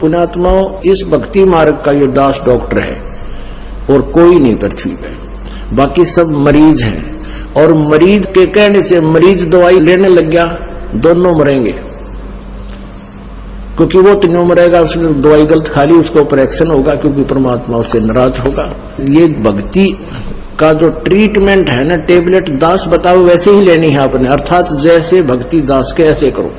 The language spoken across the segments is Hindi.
पुण्यात्माओं, इस भक्ति मार्ग का ये दास डॉक्टर है और कोई नहीं पृथ्वी पे, बाकी सब मरीज हैं। और मरीज के कहने से मरीज दवाई लेने लग गया, दोनों मरेंगे, क्योंकि वो तीनों मरेगा, उसने दवाई गलत खा ली, उसको ऑपरेशन होगा, क्योंकि परमात्मा उससे नाराज होगा। ये भक्ति का जो ट्रीटमेंट है ना, टेबलेट दास बताओ वैसे ही लेनी है आपने, अर्थात जैसे भक्ति दास के ऐसे करो।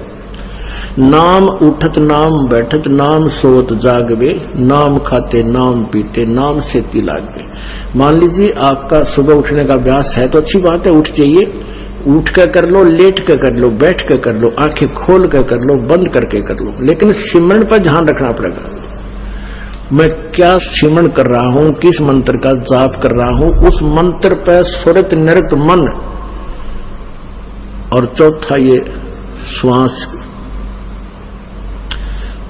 नाम उठत नाम बैठत नाम सोत जागवे, नाम खाते नाम पीते नाम सेती लागवे। मान लीजिए आपका सुबह उठने का अभ्यास है तो अच्छी बात है, उठ जाइए, उठ कर कर लो, लेट कर कर लो, बैठ कर कर लो, आंखें खोल कर कर लो, बंद करके कर लो, लेकिन सिमरन पर ध्यान रखना पड़ेगा। मैं क्या सिमरन कर रहा हूं, किस मंत्र का जाप कर रहा हूं, उस मंत्र पर सुरत निरत मन, और चौथा ये श्वास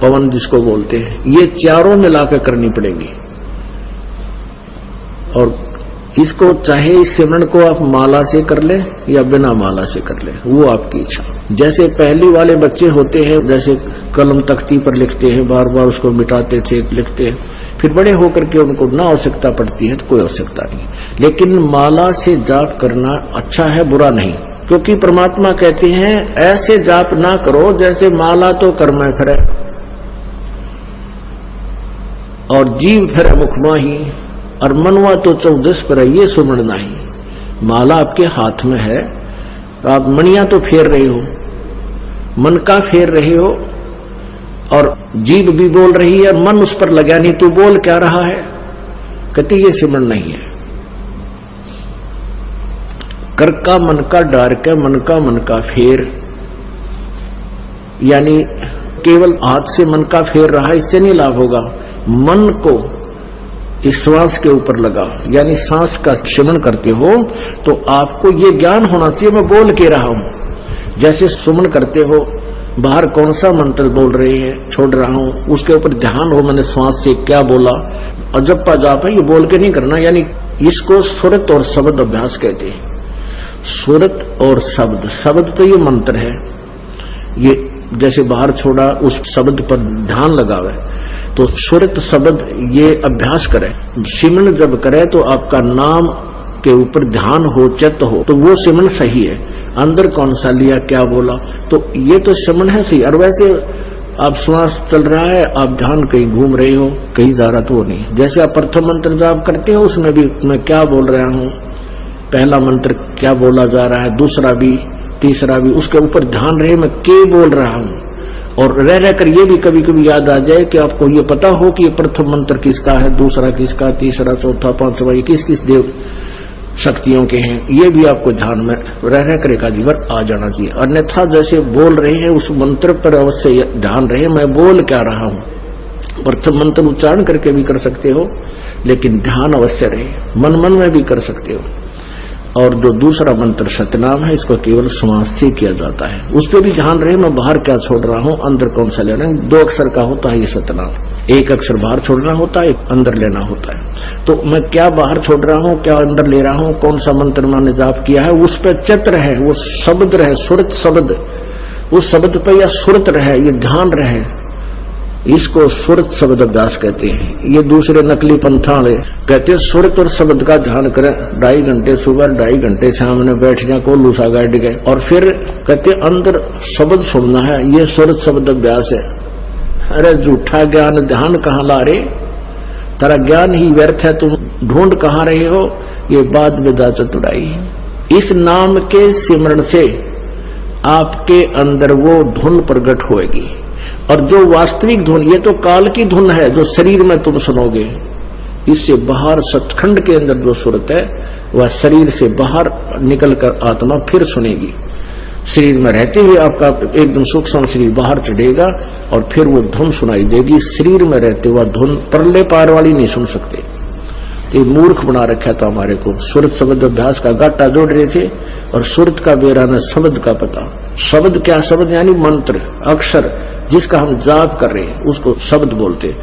पवन जिसको बोलते हैं, ये चारों मिलाकर करनी पड़ेगी। और इसको चाहे इस सिमरन को आप माला से कर ले या बिना माला से कर ले, वो आपकी इच्छा। जैसे पहली वाले बच्चे होते हैं, जैसे कलम तख्ती पर लिखते हैं, बार बार उसको मिटाते थे, लिखते हैं, फिर बड़े होकर के उनको ना आवश्यकता पड़ती है तो कोई आवश्यकता नहीं। लेकिन माला से जाप करना अच्छा है, बुरा नहीं, क्योंकि परमात्मा कहते हैं ऐसे जाप ना करो जैसे माला तो कर्म है फिर, और जीव फिर मुख माही, और मनवा तो 14 पर ये सुमरण नहीं। माला आपके हाथ में है, आप मणियां तो फेर रहे हो, मन का फेर रहे हो, और जीभ भी बोल रही है, मन उस पर लगा नहीं, तू बोल क्या रहा है, कहते ये सिमरण नहीं है। कर का मन का डार के मन का फेर, यानी केवल हाथ से मन का फेर रहा, इससे नहीं लाभ होगा। मन को इस श्वास के ऊपर लगा, यानी सांस का सिमरन करते हो तो आपको ये ज्ञान होना चाहिए मैं बोल के रहा हूं। जैसे सुमन करते हो, बाहर कौन सा मंत्र बोल रहे हैं, छोड़ रहा हूं, उसके ऊपर ध्यान हो, मैंने श्वास से क्या बोला, और जप्पा जाप है, ये बोल के नहीं करना। यानी इसको सुरत और शब्द अभ्यास कहते हैं। सुरत और शब्द, शब्द तो ये मंत्र है, ये जैसे बाहर छोड़ा उस शब्द पर ध्यान लगावे, तो सुरत शब्द ये अभ्यास करे। सिमरन जब करे तो आपका नाम के ऊपर ध्यान हो, चित्त हो, तो वो सिमरन सही है। अंदर कौन सा लिया, क्या बोला, तो ये तो सिमरन है सही। और वैसे आप श्वास चल रहा है, आप ध्यान कहीं घूम रहे हो, कहीं जा रहा तो वो नहीं। जैसे आप प्रथम मंत्र जाप करते हो, उसमें भी मैं क्या बोल रहा हूँ, पहला मंत्र क्या बोला जा रहा है, दूसरा भी, तीसरा भी, उसके ऊपर ध्यान रहे मैं क्या बोल रहा हूं। और रह रहकर ये भी कभी कभी याद आ जाए कि आपको ये पता हो कि ये प्रथम मंत्र किसका है, दूसरा किसका, तीसरा, चौथा, पांचवा, ये किस किस देव शक्तियों के हैं, ये भी आपको ध्यान में रह रहकर एक आजीवर आ जाना चाहिए। अन्यथा जैसे बोल रहे हैं उस मंत्र पर अवश्य ध्यान रहे मैं बोल क्या रहा हूं। प्रथम मंत्र उच्चारण करके भी कर सकते हो, लेकिन ध्यान अवश्य रहे, मन मन में भी कर सकते हो। और जो दूसरा मंत्र सतनाम है, इसको केवल श्वास से किया जाता है, उस पर भी ध्यान रहे मैं बाहर क्या छोड़ रहा हूं, अंदर कौन सा ले रहा हूं। 2 अक्षर का होता है ये सतनाम, 1 अक्षर बाहर छोड़ना होता है, 1 अंदर लेना होता है। तो मैं क्या बाहर छोड़ रहा हूं, क्या अंदर ले रहा हूं, कौन सा मंत्र मैंने जाप किया है, उस पर चित्र है, वो शब्द रहे, सुरत शब्द, उस शब्द पर या सुरत रहे, ये ध्यान रहे, इसको सुरत शब्द अभ्यास कहते हैं। ये दूसरे नकली पंथाले कहते हैं सुरत और शब्द का ध्यान करें, 2.5 घंटे सुबह, 2.5 घंटे शाम में बैठ जाए, को लूसा गाड़ गए, और फिर कहते अंदर शब्द सुनना है, ये सुरत शब्द अभ्यास है। अरे झूठा ज्ञान ध्यान कहाँ ला रहे, तेरा ज्ञान ही व्यर्थ है, तुम ढूंढ कहाँ रहे हो, ये बात बेदा चतुराई। इस नाम के सिमरण से आपके अंदर वो धुन प्रकट होएगी, और जो वास्तविक धुन, ये तो काल की धुन है जो शरीर में तुम सुनोगे, इससे बाहर सचखंड के अंदर जो सुरत है वह शरीर से बाहर निकलकर आत्मा फिर सुनेगी। शरीर में रहते हुए आपका एकदम सूक्ष्म शरीर बाहर चढ़ेगा और फिर वो धुन सुनाई देगी। शरीर में रहते हुआ धुन परले पार वाली नहीं सुन सकते, ये मूर्ख बना रखा था हमारे को। सुरत शब्द अभ्यास का गाटा जोड़ रहे थे और सुरत का बेरा न शब्द का पता। शब्द क्या, शब्द यानी मंत्र, अक्षर, जिसका हम जाप कर रहे हैं उसको शब्द बोलते,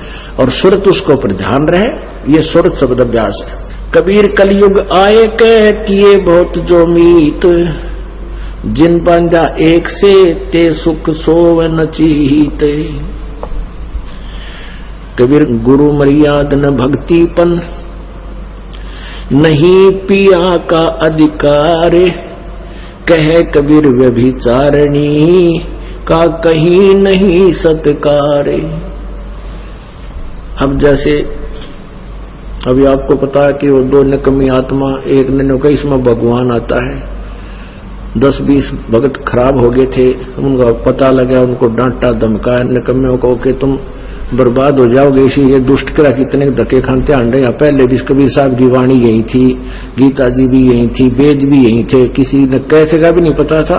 और सुरत उसको पर ध्यान रहे, ये सुरत शब्द अभ्यास है। कबीर कलयुग आए कह किए बहुत जो मीत, जिन बांझा एक से ते सुख सोव न चीत। कबीर गुरु मर्याद न भक्तिपन, नहीं पिया का अधिकार, कह कबीर व्यभिचारिणी का कहीं नहीं सत्कार। अब जैसे अभी आपको पता है कि वो दो निकम्मी आत्मा, एक ने कहा इसमें भगवान आता है, 10-20 भगत खराब हो गए थे, उनका पता लगा, उनको डांटा धमकाया निकम्मियों को कि तुम बर्बाद हो जाओगे, इसी ये दुष्ट करा कितने धक्के खानते आंडे। या पहले भी कबीर साहब की वाणी यही थी, गीता जी भी यही थी, वेद भी यही थे, किसी ने कह का भी नहीं पता था।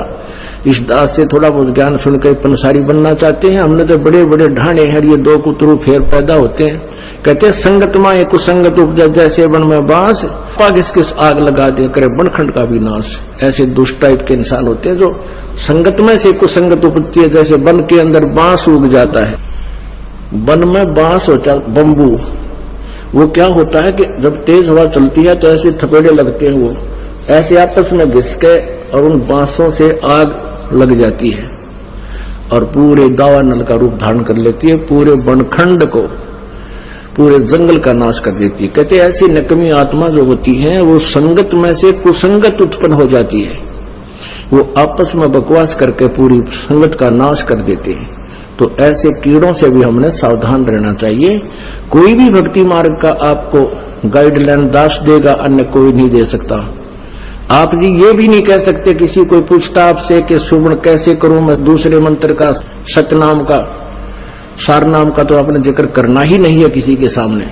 इस दास से थोड़ा बहुत ज्ञान सुनकर पंसारी बनना चाहते हैं। हमने तो बड़े बड़े ढाणे हैं, ये दो कुतरू फेर पैदा होते हैं। कहते संगत माए कुसंगत उपजा, जैसे वन में बांस, पाग किस आग लगा दे करे बनखंड का भी नाश। ऐसे दुष्ट टाइप के इंसान होते हैं जो संगत में से कुसंगत उपजती है। जैसे वन के अंदर बांस उग जाता है, वन में बांस होता है बम्बू, वो क्या होता है कि जब तेज हवा चलती है तो ऐसे थपेड़े लगते हैं, वो ऐसे आपस में घिस के और उन बांसों से आग लग जाती है और पूरे दावानल का रूप धारण कर लेती है, पूरे बनखंड को, पूरे जंगल का नाश कर देती है। कहते ऐसी नकमी आत्मा जो होती है वो संगत में से कुसंगत उत्पन्न हो जाती है, वो आपस में बकवास करके पूरी संगत का नाश कर देते हैं। तो ऐसे कीड़ों से भी हमने सावधान रहना चाहिए। कोई भी भक्ति मार्ग का आपको गाइडलाइन दास देगा, अन्य कोई नहीं दे सकता। आप जी ये भी नहीं कह सकते, किसी कोई पूछता आपसे कि सुवर्ण कैसे करूं मैं, दूसरे मंत्र का सतनाम का सारनाम का तो आपने जिक्र करना ही नहीं है किसी के सामने।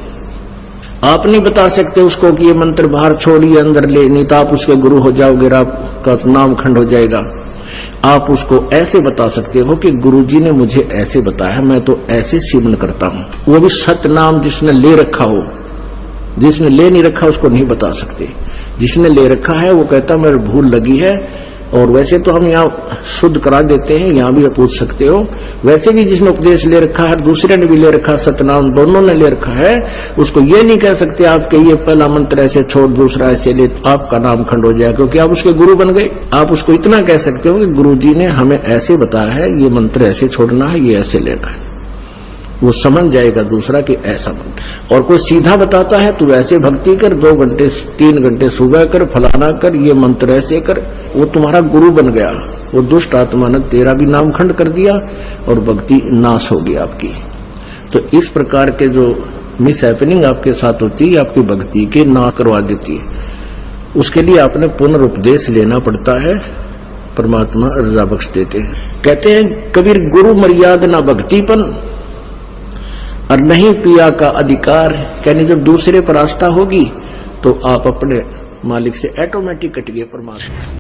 आप नहीं बता सकते उसको कि ये मंत्र बाहर छोड़िए अंदर ले, नहीं तो आप उसके गुरु हो जाओगे, आपका नाम खंड हो जाएगा। आप उसको ऐसे बता सकते हो कि गुरुजी ने मुझे ऐसे बताया, मैं तो ऐसे सेवन करता हूं। वो भी सतनाम जिसने ले रखा हो, जिसने ले नहीं रखा उसको नहीं बता सकते। जिसने ले रखा है वो कहता मेरे भूल लगी है, और वैसे तो हम यहाँ शुद्ध करा देते हैं, यहाँ भी पूछ सकते हो। वैसे भी जिसने उपदेश ले रखा है, दूसरे ने भी ले रखा, सतनाम दोनों ने ले रखा है, उसको ये नहीं कह सकते आप कि ये पहला मंत्र ऐसे छोड़ दूसरा ऐसे ले, आपका नाम खंड हो जाए, क्योंकि आप उसके गुरु बन गए। आप उसको इतना कह सकते हो कि गुरु जी ने हमें ऐसे बताया है, ये मंत्र ऐसे छोड़ना है, ये ऐसे लेना है, वो समझ जाएगा दूसरा कि ऐसा मंत्र। और कोई सीधा बताता है तू ऐसे भक्ति कर, 2 घंटे 3 घंटे सुबह कर, फलाना कर, ये मंत्र ऐसे कर, वो तुम्हारा गुरु बन गया। वो दुष्ट आत्मा ने तेरा भी नाम खंड कर दिया और भक्ति नाश होगी आपकी। तो इस प्रकार के जो मिस हैपनिंग आपके साथ होती है, आपकी भक्ति के ना करवा देती है। उसके लिए आपने पुनरुपदेश लेना पड़ता है, परमात्मा रजा बख्श देते हैं। कहते हैं कबीर गुरु मर्याद ना भक्तिपन, और नहीं पिया का अधिकार। कहने जब दूसरे पर आस्था होगी तो आप अपने मालिक से ऑटोमेटिक कट गए परमात्मा।